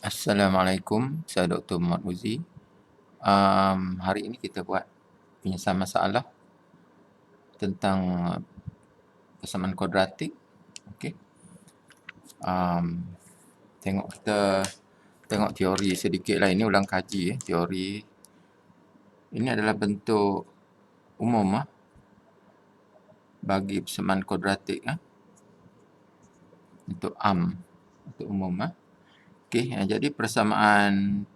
Assalamualaikum, saya Dr. Muhammad Muzi. Hari ini kita buat penyelesaian masalah tentang persamaan kuadratik. Okey. Kita tengok teori sedikit lah. Ini ulang kaji teori. Ini adalah bentuk umum bagi persamaan kuadratik untuk untuk umum Okey, jadi persamaan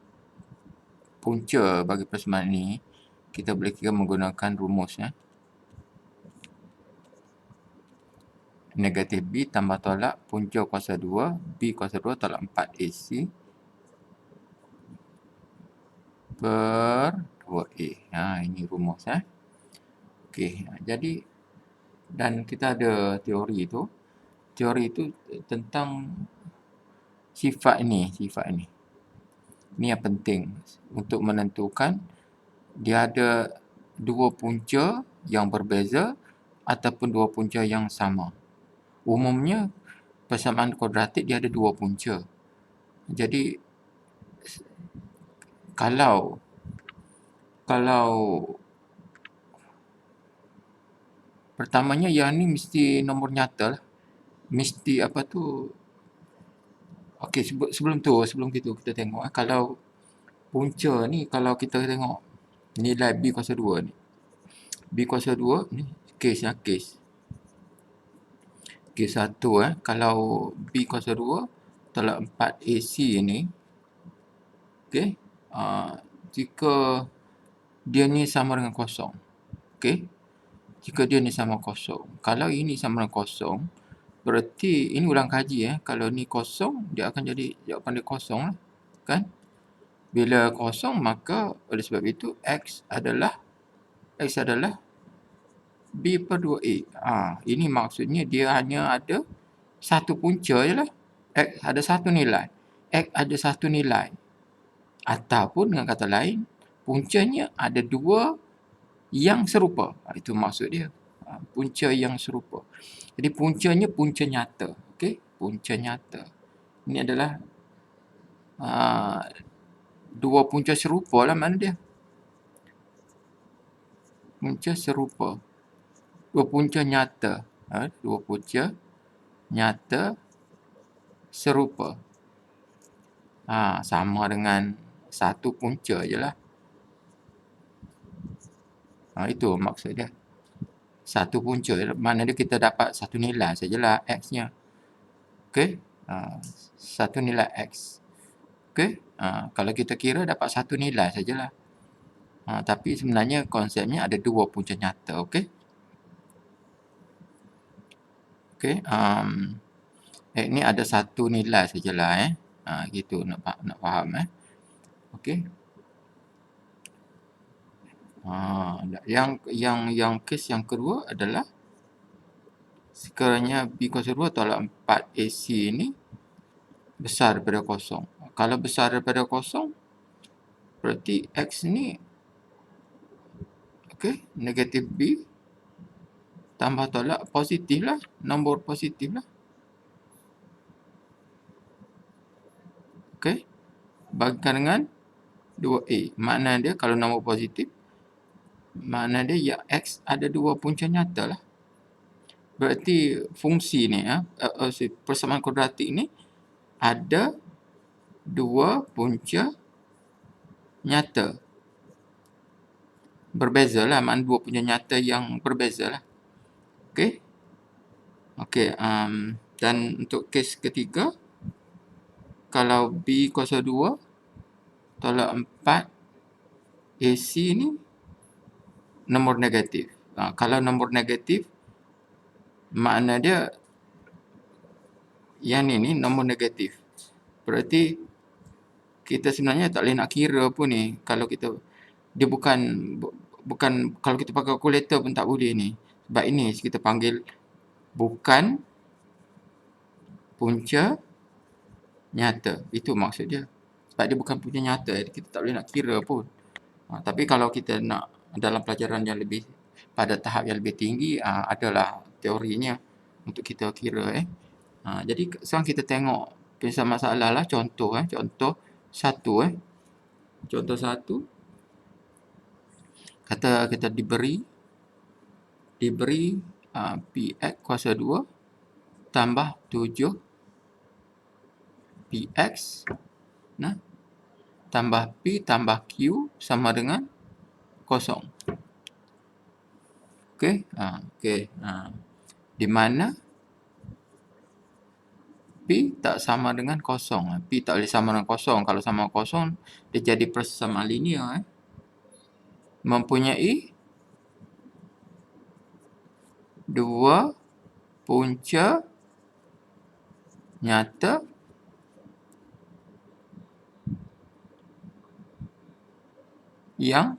punca bagi persamaan ini kita boleh kira menggunakan rumus negatif B tambah tolak punca kuasa 2 B kuasa 2 tolak 4 AC per 2A. Ini rumus Okey, jadi dan kita ada teori itu. Teori itu tentang sifat ini. Ini yang penting untuk menentukan dia ada dua punca yang berbeza ataupun dua punca yang sama. Umumnya persamaan kuadratik dia ada dua punca. Jadi kalau pertamanya yang ni mesti nombor nyata lah. Mesti apa tu. Okey, sebelum kita tengok kalau punca ni, kalau kita tengok nilai B kuasa 2 ni. B kuasa 2 ni kes. Kes 1 kalau B kuasa 2 tolak 4 AC ni. Okey. Jika dia ni sama dengan kosong. Okey. Jika dia ni sama kosong. Kalau ini sama dengan kosong, berarti ini ulang kaji kalau ni kosong, dia akan jadi jawapan dia kosong lah. Kan? Bila kosong, maka oleh sebab itu X adalah B per 2A. Ini maksudnya dia hanya ada satu punca je lah. X ada satu nilai. X ada satu nilai. Ataupun dengan kata lain, puncanya ada dua yang serupa. Itu maksud dia. Punca yang serupa. Jadi puncanya punca nyata. Okey, punca nyata. Ini adalah dua punca serupa lah mana dia. Punca serupa. Dua punca nyata. Dua punca nyata serupa. Sama dengan satu punca je lah. Itu maksud dia. Satu punca. Mana dia kita dapat satu nilai sajalah X-nya. Okey. Satu nilai X. Okey. Kalau kita kira dapat satu nilai sajalah. Tapi sebenarnya konsepnya ada dua punca nyata. Okey. Okey. X ni ada satu nilai sajalah gitu nak faham Okey. Yang kes yang kedua adalah sekiranya B kuasa 2 tolak 4 AC ni besar daripada kosong. Kalau besar daripada kosong, berarti X ni negatif B tambah tolak positif lah. Nombor positif lah. Okey. Bagikan dengan 2A. Makna dia kalau nombor positif, makna dia X ada dua punca nyata lah. Berarti fungsi ni persamaan kuadratik ni ada dua punca nyata. Berbeza lah. Makna dua punca nyata yang berbeza lah. Okey. Dan untuk kes ketiga, kalau B kuasa 2 tolak 4 AC ni nombor negatif. Kalau nombor negatif, makna dia yang ni nombor negatif. Berarti kita sebenarnya tak boleh nak kira pun ni. Kalau kita, dia bukan kalau kita pakai kalkulator pun tak boleh ni. Sebab ini kita panggil bukan punca nyata. Itu maksud dia. Sebab dia bukan punca nyata, kita tak boleh nak kira pun. Tapi kalau kita nak dalam pelajaran yang lebih pada tahap yang lebih tinggi, adalah teorinya untuk kita kira Jadi sekarang kita tengok Kisah masalah lah, contoh contoh satu contoh satu, kata kita diberi px kuasa 2 tambah 7 px nah tambah p tambah q sama dengan kosong. Okey, di mana P tak sama dengan kosong. P tak boleh sama dengan kosong. Kalau sama dengan kosong, dia jadi persamaan linear. Mempunyai dua punca nyata yang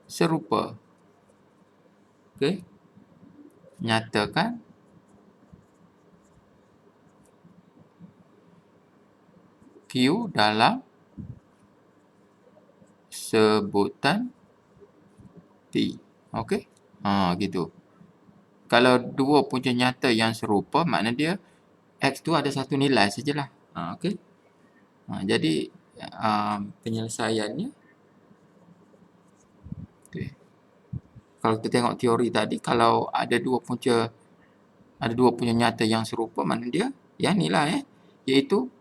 serupa. Okey. Nyatakan Q dalam sebutan P. Okey. Gitu. Kalau dua punca nyata yang serupa, makna dia X tu ada satu nilai sajalah. Okey. Jadi penyelesaiannya, okay. Kalau kita tengok teori tadi, kalau ada dua punca nyata yang serupa, makna dia yang ni lah iaitu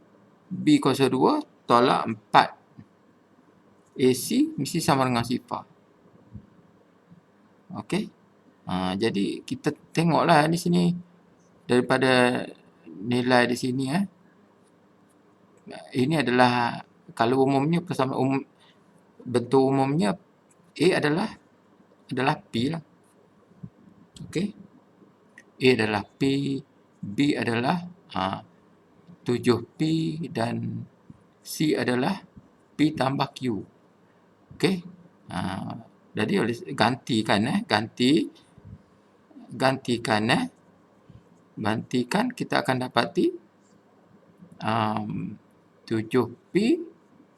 B kuasa 2 tolak 4 AC mesti sama dengan sifar. Okey. Jadi kita tengoklah di sini daripada nilai di sini ini adalah kalau umumnya persamaan bentuk umumnya A adalah P lah. Okey. A adalah P, B adalah 7P dan C adalah P tambah Q. Okey. Jadi gantikan kita akan dapati 7P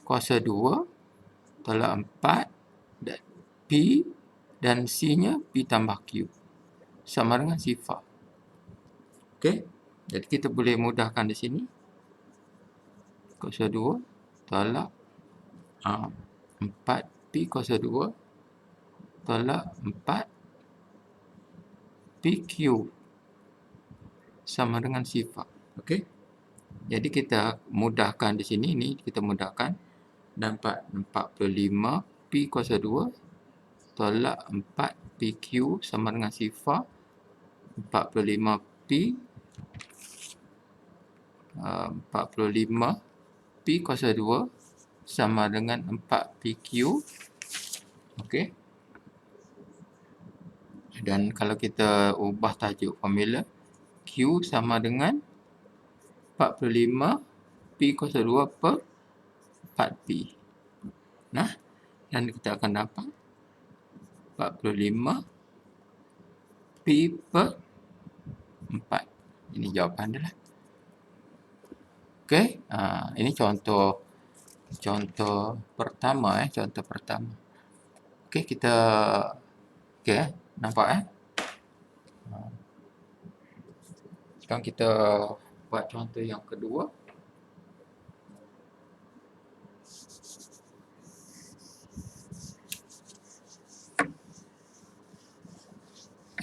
kuasa 2 tolak 4 P dan C-nya P tambah Q sama dengan sifar. Okey. Jadi kita boleh mudahkan di sini. Kuasa 2 tolak 4P kuasa 2 tolak 4 PQ sama dengan sifar. Okey. Jadi kita mudahkan di sini, ni kita mudahkan, dapat 45 P kuasa 2 tolak 4 PQ sama dengan sifar. 45 P kuasa 2 sama dengan 4 PQ. Okey. Dan kalau kita ubah tajuk formula, Q sama dengan 45 P kuasa 2 per 4P. Dan kita akan dapat 45 P per 4. Ini jawapan dia lah. Okey. Ini contoh pertama contoh pertama. Okey, kita nampak sekarang kita buat contoh yang kedua.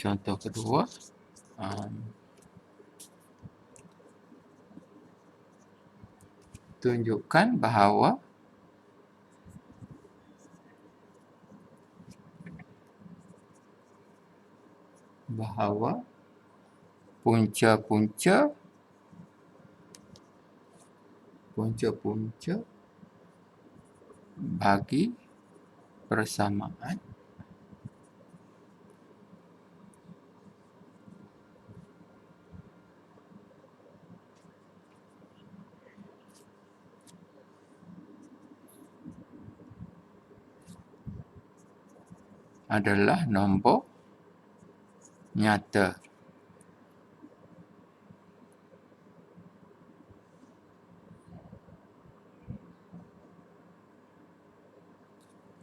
Contoh kedua, tunjukkan bahawa punca-punca bagi persamaan adalah nombor nyata.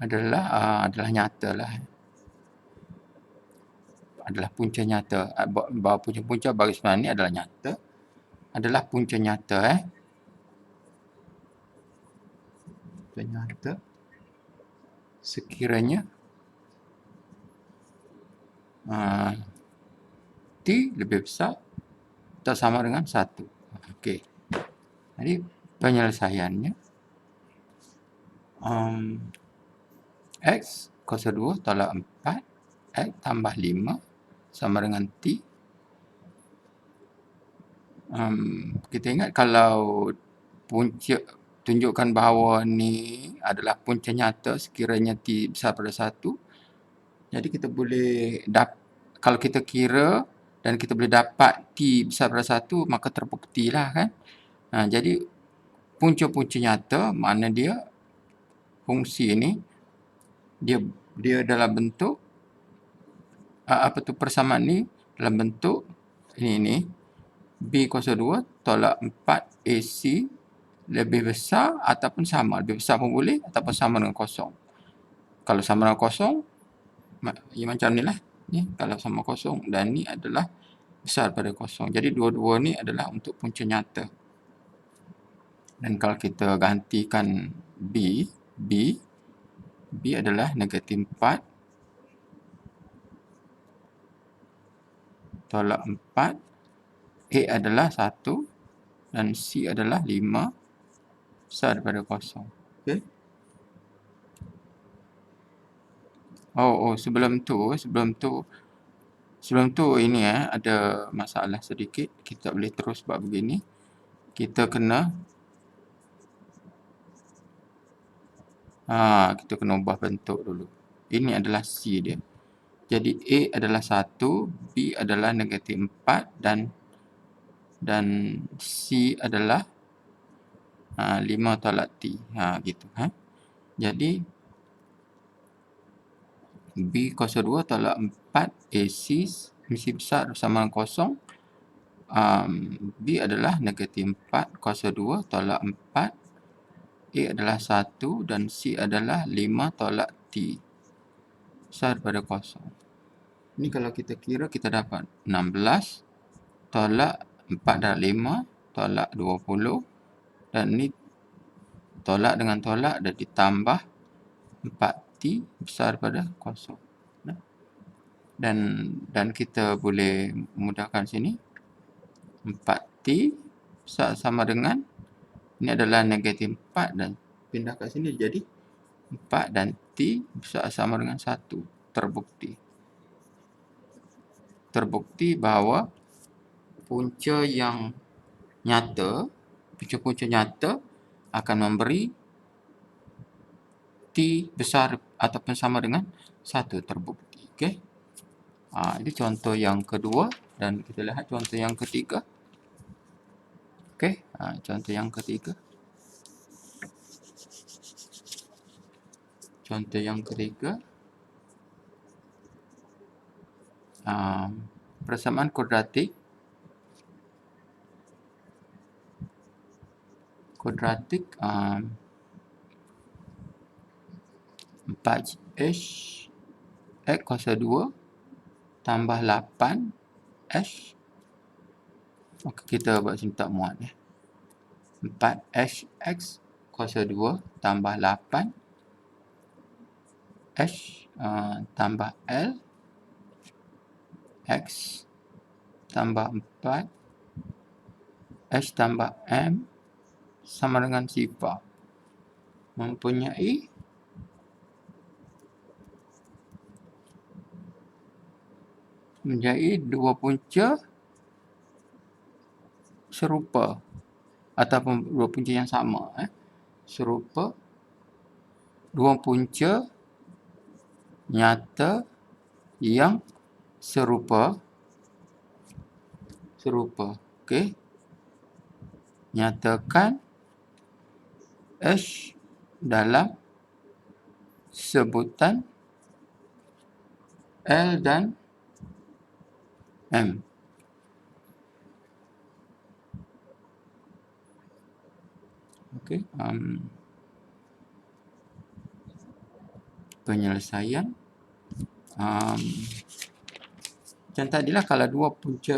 Adalah nyata lah. Adalah punca nyata. Bahawa punca-punca bagi sebenarnya adalah nyata. adalah punca nyata. Punca nyata sekiranya T lebih besar atau sama dengan 1. Okey. Jadi penyelesaiannya X kuasa 2 tolak 4 X tambah 5 sama dengan T. Kita ingat kalau punca tunjukkan bahawa ni adalah punca nyata sekiranya T besar pada 1. Jadi kita boleh kalau kita kira dan kita boleh dapat T besar pada 1, maka terbuktilah kan. Jadi punca-punca nyata makna dia fungsi ini dia dalam bentuk persamaan ni dalam bentuk ini B kuasa 2 tolak 4 AC lebih besar ataupun sama. Lebih besar pun boleh ataupun sama dengan kosong. Kalau sama dengan kosong, macam ni lah. Ni kalau sama kosong dan ni adalah besar pada kosong. Jadi dua-dua ni adalah untuk punca nyata. Dan kalau kita gantikan B adalah negatif 4 tolak 4, A adalah 1 dan C adalah 5 besar daripada kosong. Okey. Sebelum tu ini ada masalah sedikit. Kita boleh terus buat begini. Kita kena ubah bentuk dulu. Ini adalah C dia. Jadi A adalah 1, B adalah negatif 4 dan C adalah 5 tolak T. Gitu. Jadi B kuasa 2 tolak 4 AC mesti besar sama dengan kosong. B adalah negatif 4 kuasa 2 tolak 4. A adalah 1 dan C adalah 5 tolak T. Besar pada kosong. Ini kalau kita kira kita dapat 16 tolak 4 darab 5 tolak 20 dan ni tolak dengan tolak dan ditambah 4T besar pada kosong. Dan kita boleh mudahkan sini. 4T sama dengan ini adalah negatif 4 dan pindah kat sini jadi 4 dan T sama dengan 1. Terbukti bahawa punca nyata akan memberi T besar ataupun sama dengan 1, terbukti. Okey. Ini contoh yang kedua dan kita lihat contoh yang ketiga. Okey, contoh yang ketiga. Contoh yang ketiga. Persamaan kuadratik 4H X kuasa 2 tambah 8H. Kita buat sini tak muat 4H X kuasa 2 tambah 8 H tambah L X tambah 4 H tambah M sama dengan sifar mempunyai dua punca serupa ataupun dua punca yang sama. Serupa dua punca nyata yang serupa. Okey. Nyatakan H dalam sebutan L dan M. Okey. Penyelesaian. Macam tadilah kalau dua punca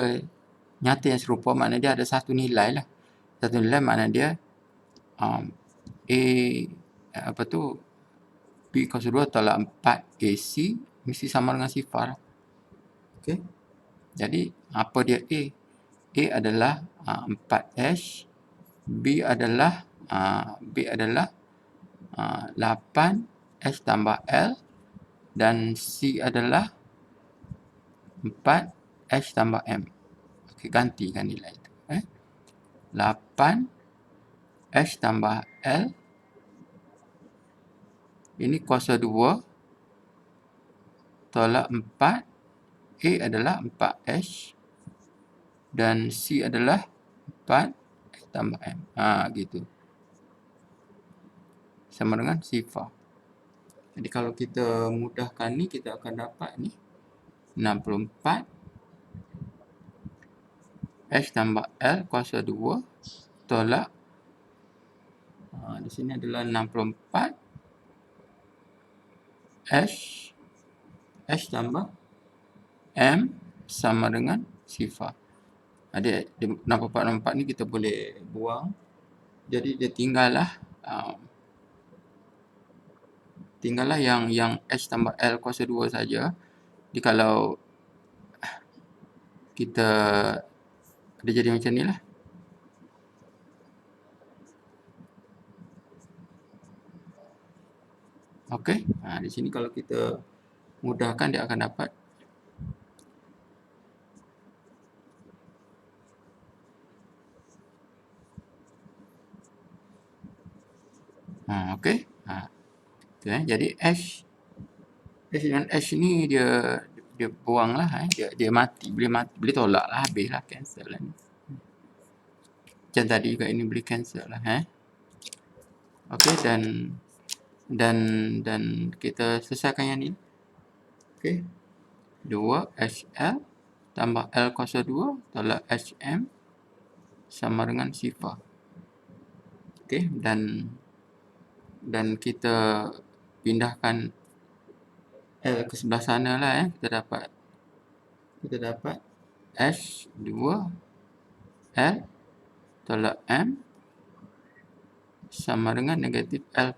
nyata yang serupa, maknanya dia ada satu nilai lah. Satu nilai makna dia A B kuasa 2 tolak 4 AC mesti sama dengan sifar. Okey. Jadi apa dia A? A adalah 4H, B adalah 8H tambah L, dan C adalah 4H tambah M. Okey, gantikan nilai itu. 8H tambah L, ini kuasa 2 tolak 4, A adalah 4H dan C adalah 4H tambah M. Gitu. Sama dengan sifar. Jadi kalau kita mudahkan ni, kita akan dapat ni 64 H tambah L kuasa 2 tolak di sini adalah 64 H tambah M sama dengan sifar. Dia 64 ni kita boleh buang. Jadi dia tinggallah yang H tambah L kuasa 2 saja. Jadi kalau kita dia jadi macam ni lah. Okey. Di sini kalau kita mudahkan, dia akan dapat okey. Jadi H dengan H ni dia buang lah. Dia mati. Boleh tolak lah. Habis lah. Cancel lah ni. Macam tadi juga ini boleh cancel lah. Okey. Dan kita selesaikan yang ni. Okey. 2HL tambah L kuasa 2 tolak HM sama dengan sifar. Okey. Dan kita pindahkan L ke sebelah sana lah. Kita dapat H2L tolak M sama dengan negatif L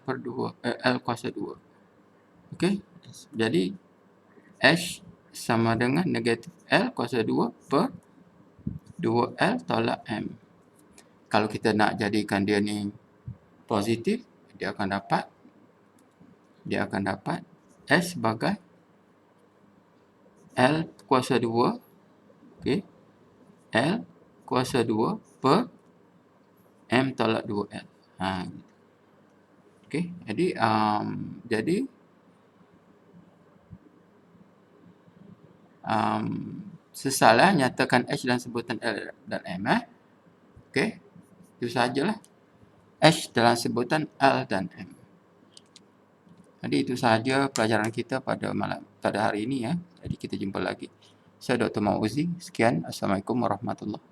kuasa 2. Okey. Jadi H sama dengan negatif L kuasa 2 per 2L tolak M. Kalau kita nak jadikan dia ni positif, dia akan dapat S sebagai L kuasa 2. Okey. L kuasa 2 per M tolak 2L. Okey. Jadi sesalah nyatakan H dalam sebutan L dan M. Okey. Itu sajalah. H dalam sebutan L dan M. Jadi itu sahaja pelajaran kita pada hari ini. Jadi kita jumpa lagi. Saya Dr. Mauzi. Sekian. Assalamualaikum warahmatullahi wabarakatuh.